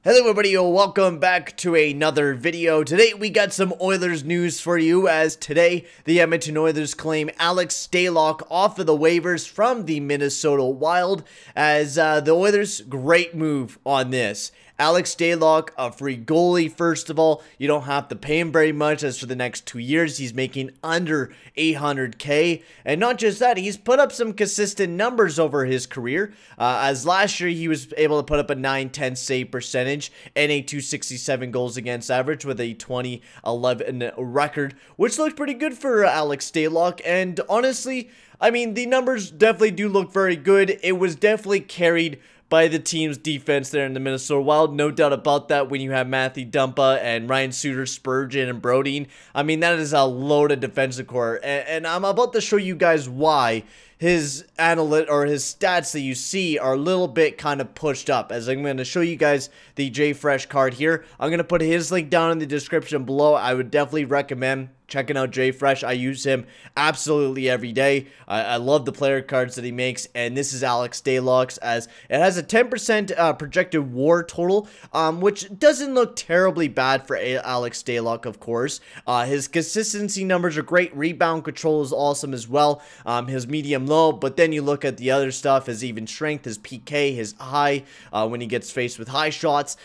Hello everybody, welcome back to another video. Today we got some Oilers news for you, as today the Edmonton Oilers claim Alex Stalock off of the waivers from the Minnesota Wild, as the Oilers, great move on this. Alex Stalock, a free goalie, first of all. You don't have to pay him very much, as for the next 2 years, he's making under $800K. And not just that, he's put up some consistent numbers over his career, as last year he was able to put up a .910 save percentage and a .267 goals against average with a 20-11 record, which looked pretty good for Alex Stalock. And honestly, I mean, the numbers definitely do look very good. It was definitely carried by the team's defense there in the Minnesota Wild. No doubt about that when you have Matthew Dumpa and Ryan Suter, Spurgeon, and Brodeen. I mean, that is a loaded defensive core. And I'm about to show you guys why his his stats that you see are a little bit kind of pushed up, as I'm going to show you guys the JFresh card here. I'm going to put his link down in the description below. I would definitely recommend checking out JFresh. I use him absolutely every day. I love the player cards that he makes, and this is Alex Stalock's, as it has a 10% projected WAR total, which doesn't look terribly bad for Alex Stalock, of course. His consistency numbers are great. Rebound control is awesome as well. His medium low, but then you look at the other stuff, his even strength, his PK, his high, when he gets faced with high shots,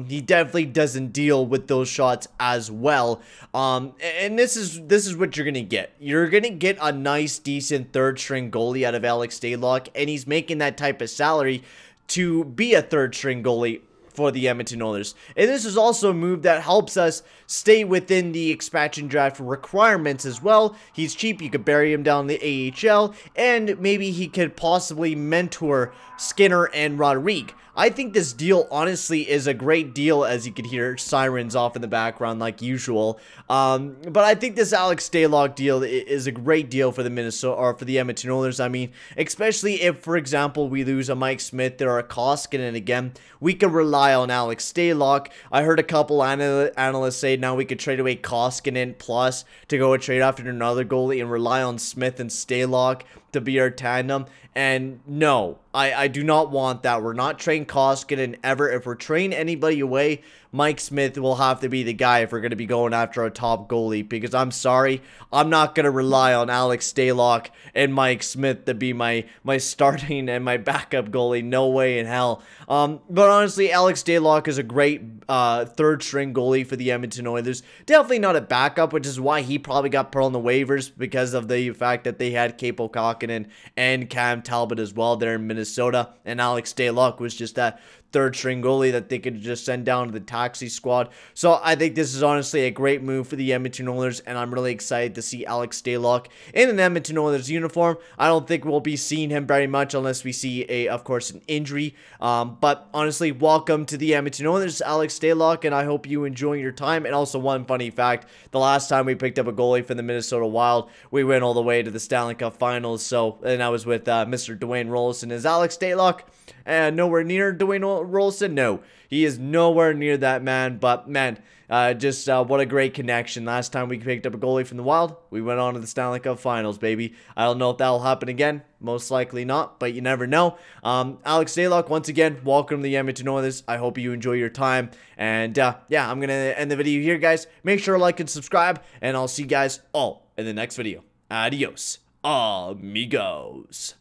he definitely doesn't deal with those shots as well. And this is what you're gonna get. You're gonna get a nice, decent third string goalie out of Alex Stalock, and he's making that type of salary to be a third string goalie for the Edmonton Oilers. And this is also a move that helps us stay within the expansion draft requirements as well. He's cheap. You could bury him down the AHL, and maybe he could possibly mentor Skinner and Rodrigue. I think this deal, honestly, is a great deal, as you could hear sirens off in the background like usual. But I think this Alex Stalock deal is a great deal for the Edmonton Oilers. I mean, especially if, for example, we lose a Mike Smith or a Koskinen again, we could rely on Alex Stalock. I heard a couple analysts say now we could trade away Koskinen plus to go and trade after another goalie and rely on Smith and Stalock to be our tandem. And no, I do not want that. We're not trading Koskinen ever. If we're trading anybody away, Mike Smith will have to be the guy if we're going to be going after a top goalie, because I'm sorry, I'm not going to rely on Alex Stalock and Mike Smith to be my starting and my backup goalie. No way in hell. But honestly, Alex Stalock is a great third string goalie for the Edmonton Oilers. Definitely not a backup, which is why he probably got put on the waivers, because of the fact that they had Kaapo Kähkönen and Cam Talbot as well there in Minnesota, and Alex Stalock was just that third string goalie that they could just send down to the taxi squad. So I think this is honestly a great move for the Edmonton Oilers, and I'm really excited to see Alex Stalock in an Edmonton Oilers uniform. I don't think we'll be seeing him very much unless we see of course, an injury. But honestly, welcome to the Edmonton Oilers, Alex Stalock, and I hope you enjoy your time. And also, one funny fact, the last time we picked up a goalie for the Minnesota Wild, we went all the way to the Stanley Cup Finals. So, and I was with Mr. Dwayne Rolison. Is Alex Stalock nowhere near Dwayne Rolison? No, he is nowhere near that man. But man, just what a great connection. Last time we picked up a goalie from the Wild, we went on to the Stanley Cup Finals, baby. I don't know if that'll happen again. Most likely not, but you never know. Alex Stalock, once again, welcome to the Edmonton Oilers. I hope you enjoy your time. And yeah, I'm going to end the video here, guys. Make sure to like and subscribe, and I'll see you guys all in the next video. Adios, amigos.